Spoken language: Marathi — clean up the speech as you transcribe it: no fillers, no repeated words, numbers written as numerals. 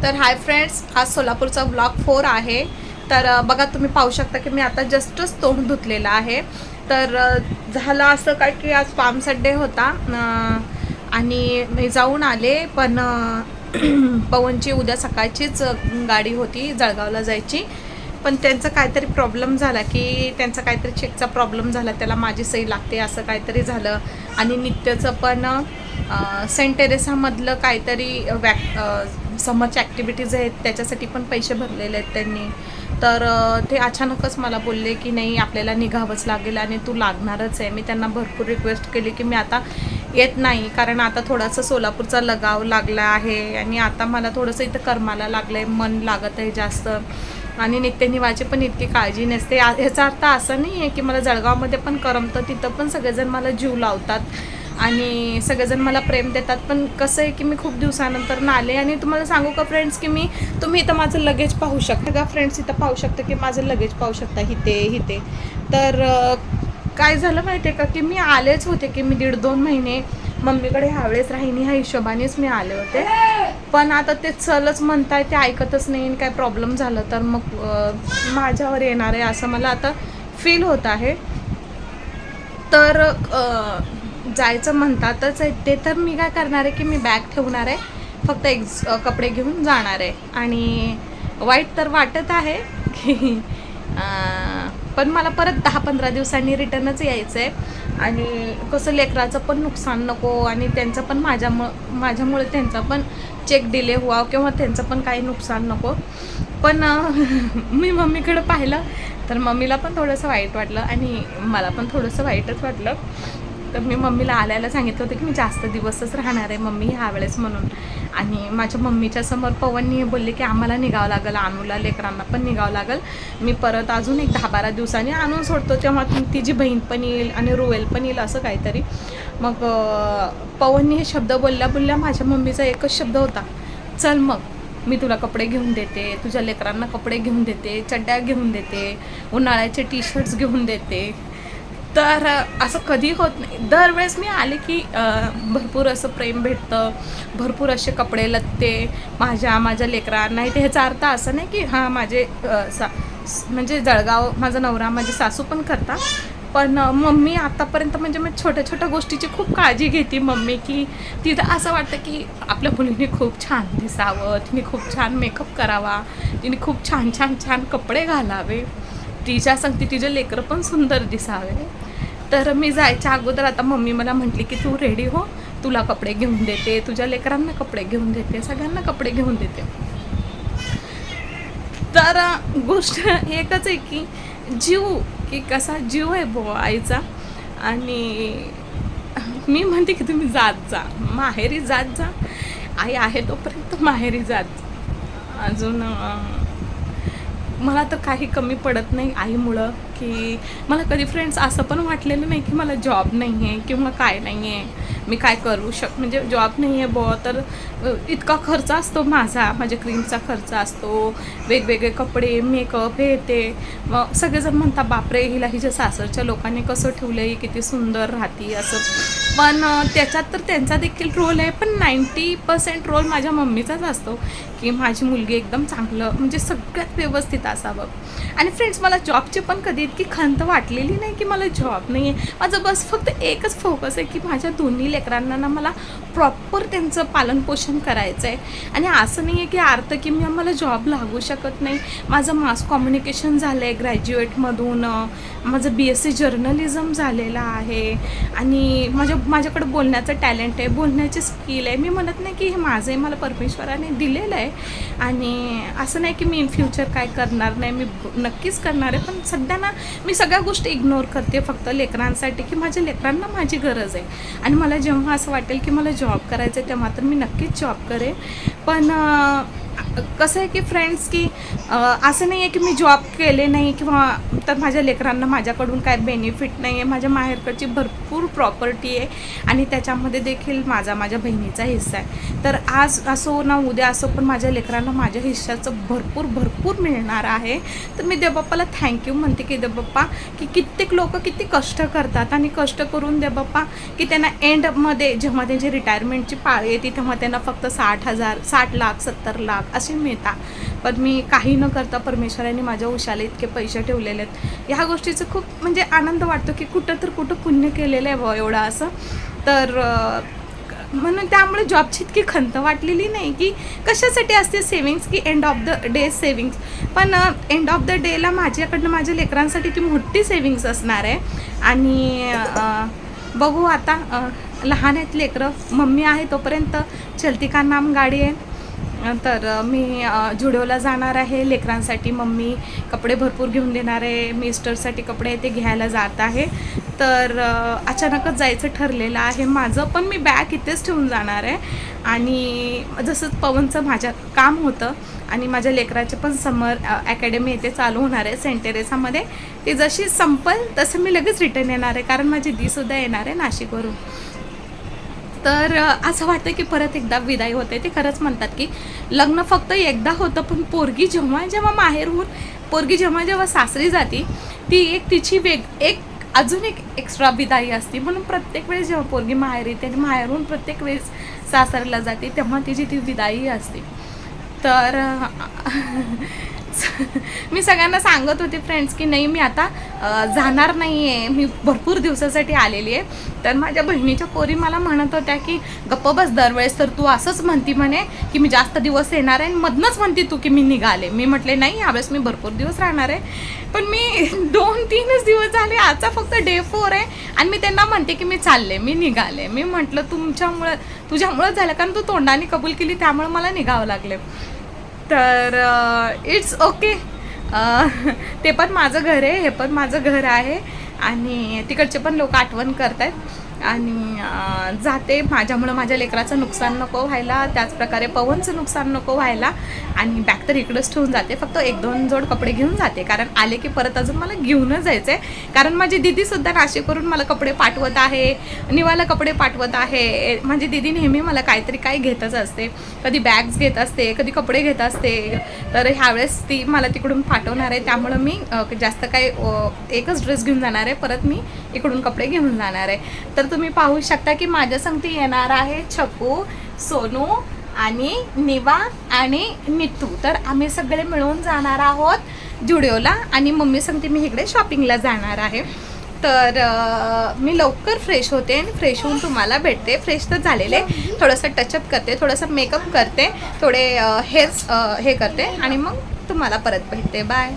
तर हाय फ्रेंड्स, आज सोलापूरचा ब्लॉग 4 आहे. तर बघा तुम्ही पाहू शकता की मी आता जस्टच तोंड धुतलेलं आहे. तर झालं असं काय की आज फार्म संडे होता आणि मी जाऊन आले, पण पवनची उद्या सकाळचीच गाडी होती जळगावला जायची. पण त्यांचा काहीतरी प्रॉब्लेम झाला की त्यांचा काहीतरी चेकचा प्रॉब्लेम झाला, त्याला माझी सही लागते असं काहीतरी झालं. आणि नित्याचं पण सेंट टेरेसामधलं काहीतरी समरच्या ॲक्टिव्हिटीज आहेत त्याच्यासाठी पण पैसे भरलेले आहेत त्यांनी. तर ते अचानकच मला बोलले की नाही आपल्याला निघावंच लागेल आणि तू लागणारच आहे. मी त्यांना भरपूर रिक्वेस्ट केली की मी आता येत नाही, कारण आता थोडासा सोलापूरचा लगाव लागला आहे आणि आता मला थोडंसं इथं कर्माला लागलं आहे, मन लागत आहे जास्त. आणि नित्यनिवाची पण इतकी काळजी नसते. याचा अर्थ असा नाही आहे की मला जळगावमध्ये पण करमतं, तिथं पण सगळेजण मला जीव लावतात आणि सगळेजण मला प्रेम देतात. पण कसं आहे की मी खूप दिवसानंतर ना आले. आणि तुम्हाला सांगू का फ्रेंड्स की तुम्ही इथं माझं लगेज पाहू शकता का फ्रेंड्स, इथं पाहू शकता की माझं लगेज पाहू शकता इथे. तर काय झालं माहिती आहे का की मी आलेच होते की मी 1.5-2 महिने मम्मीकडे ह्यावेळेस राहिनी ह्या हिशोबानेच मी आले होते. पण आता ते चलच म्हणताय, ते ऐकतच नाही. काय प्रॉब्लेम झालं तर मग माझ्यावर येणार आहे असं मला आता फील होत आहे. तर जायचं म्हणतातच आहे ते, तर मी काय करणार आहे की मी बॅग ठेवणार आहे, फक्त कपडे घेऊन जाणार आहे. आणि वाईट तर वाटत आहे की पण मला परत 10-15 दिवसांनी रिटर्नच यायचं आहे. आणि कसं लेकराचं पण नुकसान नको आणि त्यांचं पण माझ्यामुळे त्यांचा पण चेक डिले व्हावं किंवा त्यांचं पण काही नुकसान नको. पण मी मम्मीकडे पाहिलं तर मम्मीला पण थोडंसं वाईट वाटलं आणि मला पण थोडंसं वाईटच वाटलं. तर मी मम्मीला आल्याला सांगितलं होतं की मी जास्त दिवसच राहणार आहे मम्मी ह्यावेळेस म्हणून. आणि माझ्या मम्मीच्या समोर पवननी बोलले की आम्हाला निघावं लागेल, अनुला लेकरांना पण निघावं लागेल. मी परत अजून एक 10-12 दिवसांनी आणून सोडतो, तेव्हा तिची बहीण पण येईल आणि रुवेल पण येईल असं काहीतरी. मग पवननी हे शब्द बोलल्या माझ्या मम्मीचा एकच शब्द होता, चल मग मी तुला कपडे घेऊन देते, तुझ्या लेकरांना कपडे घेऊन देते, चड्ड्या घेऊन देते, उन्हाळ्याचे टी-शर्ट्स घेऊन देते. तर असं कधी होत नाही. दरवेळेस मी आले की भरपूर असं प्रेम भेटतं, भरपूर असे कपडे लत्ते माझ्या लेकरांना. नाही तर ह्याचा अर्थ असं नाही की हां माझे म्हणजे जळगाव माझा नवरा माझी सासू पण करता. पण मम्मी आतापर्यंत म्हणजे मी छोट्या गोष्टीची खूप काळजी घेते मम्मी, की तिथं असं वाटतं की आपल्या मुलीने खूप छान दिसावं, तिने खूप छान मेकअप करावा, तिने खूप छान कपडे घालावे, तिच्या सांगते तिचे लेकरं पण सुंदर दिसावे. तर मी जायच्या अगोदर आता मम्मी मला म्हटली की तू रेडी हो, तुला कपडे घेऊन देते, तुझ्या लेकरांना कपडे घेऊन देते, सगळ्यांना कपडे घेऊन देते. तर गोष्ट एकच आहे की की कसा जीव आहे बुवा आईचा. आणि मी म्हणते की तुम्ही जात जा, माहेरी जात जा, आई आहे तोपर्यंत माहेरी जात. अजून मला तर काही कमी पडत नाही आईमुळं. की मला कधी फ्रेंड्स असं पण वाटलेलं नाही की मला जॉब नाही आहे किंवा काय नाही आहे, मी काय करू म्हणजे जॉब नाही आहे बुवा तर इतका खर्च असतो माझ्या क्रीमचा खर्च असतो, वेगवेगळे कपडे, मेकअप, हे ते. मग सगळेजण म्हणतात बापरे हिला हिच्या सासरच्या लोकांनी कसं ठेवलं आहे, किती सुंदर राहते असं. पण त्याच्यात तर त्यांचा देखील रोल आहे, पण 90% रोल माझ्या मम्मीचाच असतो की माझी मुलगी एकदम चांगलं म्हणजे सगळ्यात व्यवस्थित असावं. आणि फ्रेंड्स मला जॉबची पण कधी इतकी खंत वाटलेली नाही की मला जॉब नाही आहे. माझं बस फक्त एकच फोकस आहे की माझ्या दोन्ही लेकरांना ना मला प्रॉपर त्यांचं पालनपोषण करायचं आहे. आणि असं नाही आहे की अर्थ की मला जॉब लागू शकत नाही. माझं मास कम्युनिकेशन झालं आहे ग्रॅज्युएटमधून, माझं BSc जर्नलिझम झालेलं आहे आणि माझ्याकडं बोलण्याचं टॅलेंट आहे, बोलण्याची स्किल आहे. मी म्हणत नाही की हे माझं आहे, मला परमेश्वराने दिलेलं आहे. आणि असं नाही की मी इन फ्युचर काय करणार नाही, मी नक्कीच करणार आहे. पण सध्या ना मी सगळ्या गोष्टी इग्नोर करते फक्त लेकरांसाठी, की माझ्या लेकरांना माझी गरज आहे. आणि मला जेव्हा असं वाटेल की मला जॉब करायचं आहे तेव्हा तर मी नक्कीच जॉब करेन. पण कसं आहे की फ्रेंड्स की असं नाही आहे की मी जॉब केले नाही किंवा तर माझ्या लेकरांना माझ्याकडून काय बेनिफिट नाही आहे. माझ्या माहेरकडची भरपूर प्रॉपर्टी आहे आणि त्याच्यामध्ये देखील माझ्या बहिणीचा हिस्सा आहे. तर आज असो ना उद्या असो पण माझ्या लेकरांना माझ्या हिस्साचं भरपूर मिळणार आहे. तर मी देवबाप्पाला थँक्यू म्हणते की देवबाप्पा की कित्येक लोक किती कष्ट करतात आणि कष्ट करून देवबाप्पा की त्यांना एंडमध्ये जेव्हा त्यांची रिटायरमेंटची पाळी येते तेव्हा त्यांना फक्त 60,000, 60 लाख, 70 लाख असे मिळतात. पण मी काही न करता परमेश्वराने माझ्या उशाला इतके पैसे ठेवलेले आहेत. ह्या गोष्टीचं खूप म्हणजे आनंद वाटतो की कुठं पुण्य केलेलं आहे बुवा एवढं असं. तर म्हणून त्यामुळे जॉबची इतकी खंत वाटलेली नाही की कशासाठी असते सेविंग्स की end of the day savings. पण एंड ऑफ द डेला माझ्याकडनं माझ्या लेकरांसाठी ती मोठी सेविंग्स असणार आहे. आणि बघू आता लहान आहेत लेकरं, मम्मी आहे तोपर्यंत चलती का नाम गाडी आहे. तर मी जुडिओला जाणार आहे लेकरांसाठी. मम्मी कपडे भरपूर घेऊन देणार आहे, मिस्टरसाठी कपडे ते घ्यायला जात आहे. तर अचानकच जायचं ठरलेलं आहे माझं. पण मी बॅग इथेच ठेवून जाणार आहे. आणि जसं पवनचं माझ्या काम होतं आणि माझ्या लेकराचे पण समर अकॅडमी इथे चालू होणार आहे सेंट टेरेसामध्ये. ती जशी संपल तसं मी लगेच रिटर्न येणार आहे, कारण माझी दीसुद्धा येणार आहे नाशिकवरून. तर असं वाटतं की परत एकदा विदाई होते. ते खरंच म्हणतात की लग्न फक्त एकदा होतं, पण पोरगी जेव्हा माहेरहून पोरगी जेव्हा सासरी जाती ती एक तिची अजून एक एक्स्ट्रा विदाई असते. म्हणून प्रत्येक वेळेस जेव्हा पोरगी माहेर येते आणि माहेरहून प्रत्येक वेळेस सासरीला जाते तेव्हा तिची ती विदाई असते. तर मी सगळ्यांना सांगत होते फ्रेंड्स की नाही मी आता जाणार नाही आहे, मी भरपूर दिवसासाठी आलेली आहे. तर माझ्या बहिणीच्या पोरी मला म्हणत होत्या की गप्प बस, दरवेळेस तर तू असंच म्हणती म्हणे की मी जास्त दिवस येणार आहे आणि मधनंच म्हणते तू की मी निघाले. मी म्हटले नाही, यावेळेस मी भरपूर दिवस राहणार आहे. पण मी 2-3च दिवस झाले, आजचा फक्त डे 4 आहे आणि मी त्यांना म्हणते की मी चालले, मी निघाले. मी म्हटलं तुझ्यामुळं झालं, कारण तू तोंडाने कबूल केली त्यामुळे मला निघावं लागले. तर इट्स ओके. ते पण माझं घर आहे, हे पण माझं घर आहे आणि तिकडचे पण लोक आठवण करत आहेत. आणि जाते, माझ्यामुळं माझ्या लेकराचं नुकसान नको व्हायला, त्याचप्रकारे पवनचं नुकसान नको व्हायला. आणि बॅग तर इकडंच ठेवून जाते, फक्त 1-2 जोड कपडे घेऊन जाते, कारण आले की परत अजून मला घेऊनच जायचं आहे. कारण माझी दीदीसुद्धा नाशिकवरून मला कपडे पाठवत आहे, निवाला कपडे पाठवत आहे. माझी दीदी नेहमी मला काही घेतच असते, कधी बॅग्स घेत असते, कधी कपडे घेत असते. तर ह्यावेळेस ती मला तिकडून पाठवणार आहे, त्यामुळं मी जास्त काही एकच ड्रेस घेऊन जाणार आहे, परत मी इकडून कपडे घेऊन जाणार आहे. तर तुम्ही पाहू शकता की माझ्या संगती येणार आहे छकू, सोनू आणि निवा आणि नितू. तर आम्ही सगळे मिळून जाणार आहोत जुडिओला आणि मम्मी संगती मी इकडे शॉपिंगला जाणार आहे. तर मी लवकर फ्रेश होते आणि फ्रेश होऊन तुम्हाला भेटते. फ्रेश तर झालेले, थोडंसं टचअप करते, थोडंसं मेकअप करते, थोडे हेअर्स हे करते आणि मग तुम्हाला परत भेटते. बाय.